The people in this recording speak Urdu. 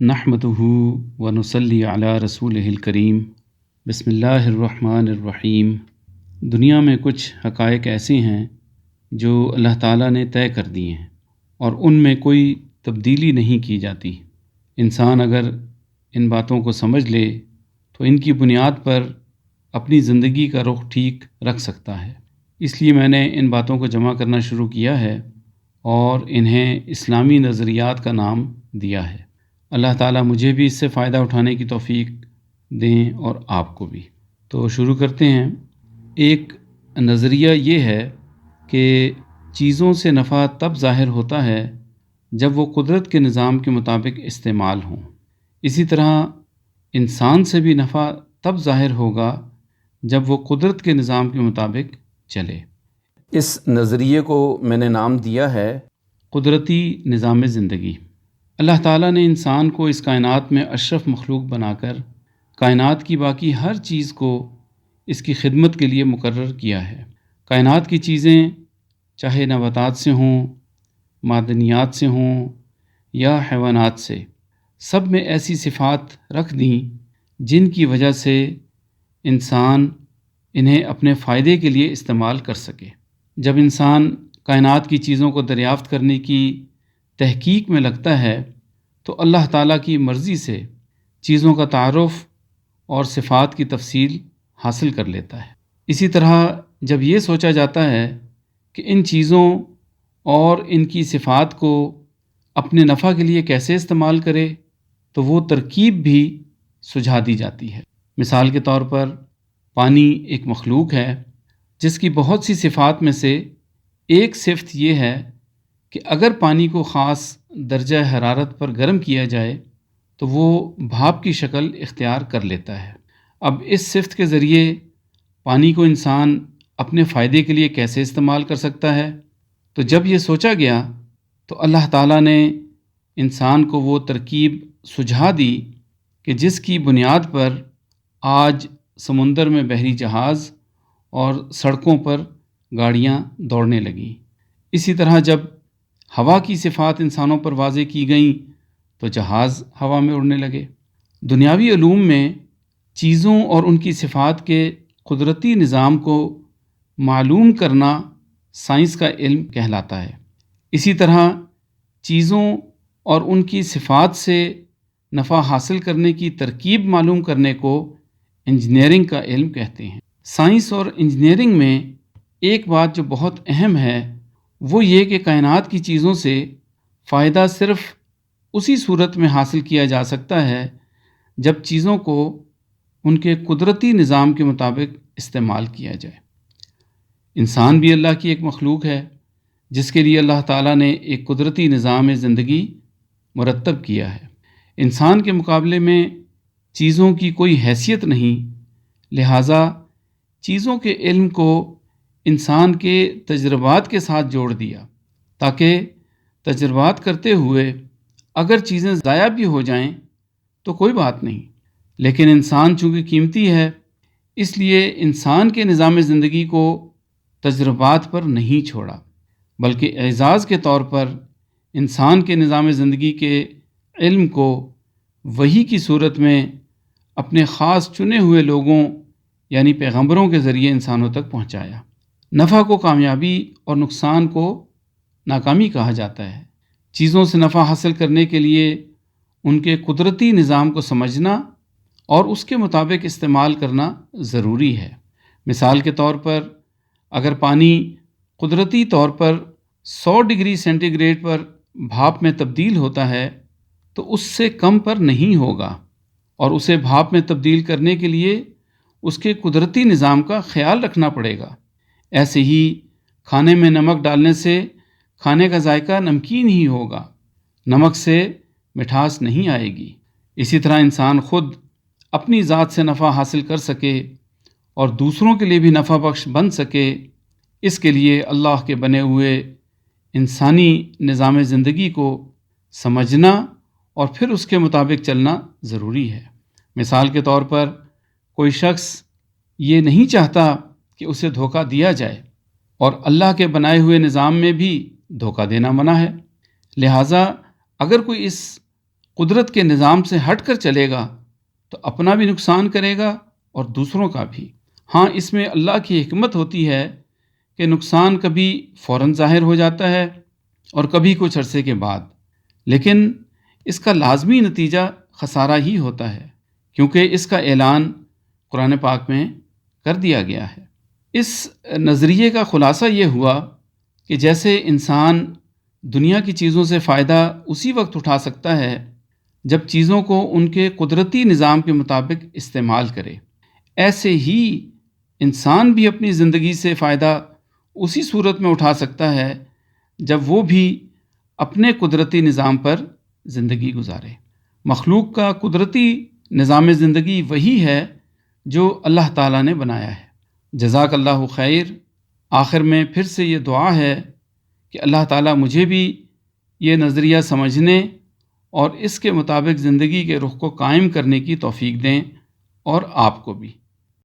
نحمدہ ونصلی علی رسولہ الکریم۔ بسم اللہ الرحمن الرحیم۔ دنیا میں کچھ حقائق ایسے ہیں جو اللہ تعالیٰ نے طے کر دیے ہیں اور ان میں کوئی تبدیلی نہیں کی جاتی۔ انسان اگر ان باتوں کو سمجھ لے تو ان کی بنیاد پر اپنی زندگی کا رخ ٹھیک رکھ سکتا ہے۔ اس لیے میں نے ان باتوں کو جمع کرنا شروع کیا ہے اور انہیں اسلامی نظریات کا نام دیا ہے۔ اللہ تعالیٰ مجھے بھی اس سے فائدہ اٹھانے کی توفیق دیں اور آپ کو بھی۔ تو شروع کرتے ہیں۔ ایک نظریہ یہ ہے کہ چیزوں سے نفع تب ظاہر ہوتا ہے جب وہ قدرت کے نظام کے مطابق استعمال ہوں۔ اسی طرح انسان سے بھی نفع تب ظاہر ہوگا جب وہ قدرت کے نظام کے مطابق چلے۔ اس نظریے کو میں نے نام دیا ہے قدرتی نظام زندگی۔ اللہ تعالیٰ نے انسان کو اس کائنات میں اشرف مخلوق بنا کر کائنات کی باقی ہر چیز کو اس کی خدمت کے لیے مقرر کیا ہے۔ کائنات کی چیزیں چاہے نباتات سے ہوں، معدنیات سے ہوں یا حیوانات سے، سب میں ایسی صفات رکھ دیں جن کی وجہ سے انسان انہیں اپنے فائدے کے لیے استعمال کر سکے۔ جب انسان کائنات کی چیزوں کو دریافت کرنے کی تحقیق میں لگتا ہے تو اللہ تعالیٰ کی مرضی سے چیزوں کا تعارف اور صفات کی تفصیل حاصل کر لیتا ہے۔ اسی طرح جب یہ سوچا جاتا ہے کہ ان چیزوں اور ان کی صفات کو اپنے نفع کے لیے کیسے استعمال کرے تو وہ ترکیب بھی سجھا دی جاتی ہے۔ مثال کے طور پر پانی ایک مخلوق ہے جس کی بہت سی صفات میں سے ایک صفت یہ ہے کہ اگر پانی کو خاص درجہ حرارت پر گرم کیا جائے تو وہ بھاپ کی شکل اختیار کر لیتا ہے۔ اب اس صفت کے ذریعے پانی کو انسان اپنے فائدے کے لیے کیسے استعمال کر سکتا ہے؟ تو جب یہ سوچا گیا تو اللہ تعالیٰ نے انسان کو وہ ترکیب سجھا دی کہ جس کی بنیاد پر آج سمندر میں بحری جہاز اور سڑکوں پر گاڑیاں دوڑنے لگیں۔ اسی طرح جب ہوا کی صفات انسانوں پر واضح کی گئیں تو جہاز ہوا میں اڑنے لگے۔ دنیاوی علوم میں چیزوں اور ان کی صفات کے قدرتی نظام کو معلوم کرنا سائنس کا علم کہلاتا ہے۔ اسی طرح چیزوں اور ان کی صفات سے نفع حاصل کرنے کی ترکیب معلوم کرنے کو انجینئرنگ کا علم کہتے ہیں۔ سائنس اور انجینئرنگ میں ایک بات جو بہت اہم ہے وہ یہ کہ کائنات کی چیزوں سے فائدہ صرف اسی صورت میں حاصل کیا جا سکتا ہے جب چیزوں کو ان کے قدرتی نظام کے مطابق استعمال کیا جائے۔ انسان بھی اللہ کی ایک مخلوق ہے جس کے لیے اللہ تعالیٰ نے ایک قدرتی نظام زندگی مرتب کیا ہے۔ انسان کے مقابلے میں چیزوں کی کوئی حیثیت نہیں، لہٰذا چیزوں کے علم کو انسان کے تجربات کے ساتھ جوڑ دیا تاکہ تجربات کرتے ہوئے اگر چیزیں ضائع بھی ہو جائیں تو کوئی بات نہیں، لیکن انسان چونکہ قیمتی ہے اس لیے انسان کے نظام زندگی کو تجربات پر نہیں چھوڑا، بلکہ اعزاز کے طور پر انسان کے نظام زندگی کے علم کو وحی کی صورت میں اپنے خاص چنے ہوئے لوگوں یعنی پیغمبروں کے ذریعے انسانوں تک پہنچایا۔ نفع کو کامیابی اور نقصان کو ناکامی کہا جاتا ہے۔ چیزوں سے نفع حاصل کرنے کے لیے ان کے قدرتی نظام کو سمجھنا اور اس کے مطابق استعمال کرنا ضروری ہے۔ مثال کے طور پر اگر پانی قدرتی طور پر 100 ڈگری سینٹی گریڈ پر بھاپ میں تبدیل ہوتا ہے تو اس سے کم پر نہیں ہوگا، اور اسے بھاپ میں تبدیل کرنے کے لیے اس کے قدرتی نظام کا خیال رکھنا پڑے گا۔ ایسے ہی کھانے میں نمک ڈالنے سے کھانے کا ذائقہ نمکین ہی ہوگا، نمک سے مٹھاس نہیں آئے گی۔ اسی طرح انسان خود اپنی ذات سے نفع حاصل کر سکے اور دوسروں کے لیے بھی نفع بخش بن سکے، اس کے لیے اللہ کے بنے ہوئے انسانی نظام زندگی کو سمجھنا اور پھر اس کے مطابق چلنا ضروری ہے۔ مثال کے طور پر کوئی شخص یہ نہیں چاہتا کہ اسے دھوکہ دیا جائے، اور اللہ کے بنائے ہوئے نظام میں بھی دھوکہ دینا منع ہے، لہٰذا اگر کوئی اس قدرت کے نظام سے ہٹ کر چلے گا تو اپنا بھی نقصان کرے گا اور دوسروں کا بھی۔ ہاں، اس میں اللہ کی حکمت ہوتی ہے کہ نقصان کبھی فوراً ظاہر ہو جاتا ہے اور کبھی کچھ عرصے کے بعد، لیکن اس کا لازمی نتیجہ خسارہ ہی ہوتا ہے، کیونکہ اس کا اعلان قرآن پاک میں کر دیا گیا ہے۔ اس نظریے کا خلاصہ یہ ہوا کہ جیسے انسان دنیا کی چیزوں سے فائدہ اسی وقت اٹھا سکتا ہے جب چیزوں کو ان کے قدرتی نظام کے مطابق استعمال کرے، ایسے ہی انسان بھی اپنی زندگی سے فائدہ اسی صورت میں اٹھا سکتا ہے جب وہ بھی اپنے قدرتی نظام پر زندگی گزارے۔ مخلوق کا قدرتی نظام زندگی وہی ہے جو اللہ تعالیٰ نے بنایا ہے۔ جزاک اللہ خیر۔ آخر میں پھر سے یہ دعا ہے کہ اللہ تعالیٰ مجھے بھی یہ نظریہ سمجھنے اور اس کے مطابق زندگی کے رخ کو قائم کرنے کی توفیق دیں، اور آپ کو بھی۔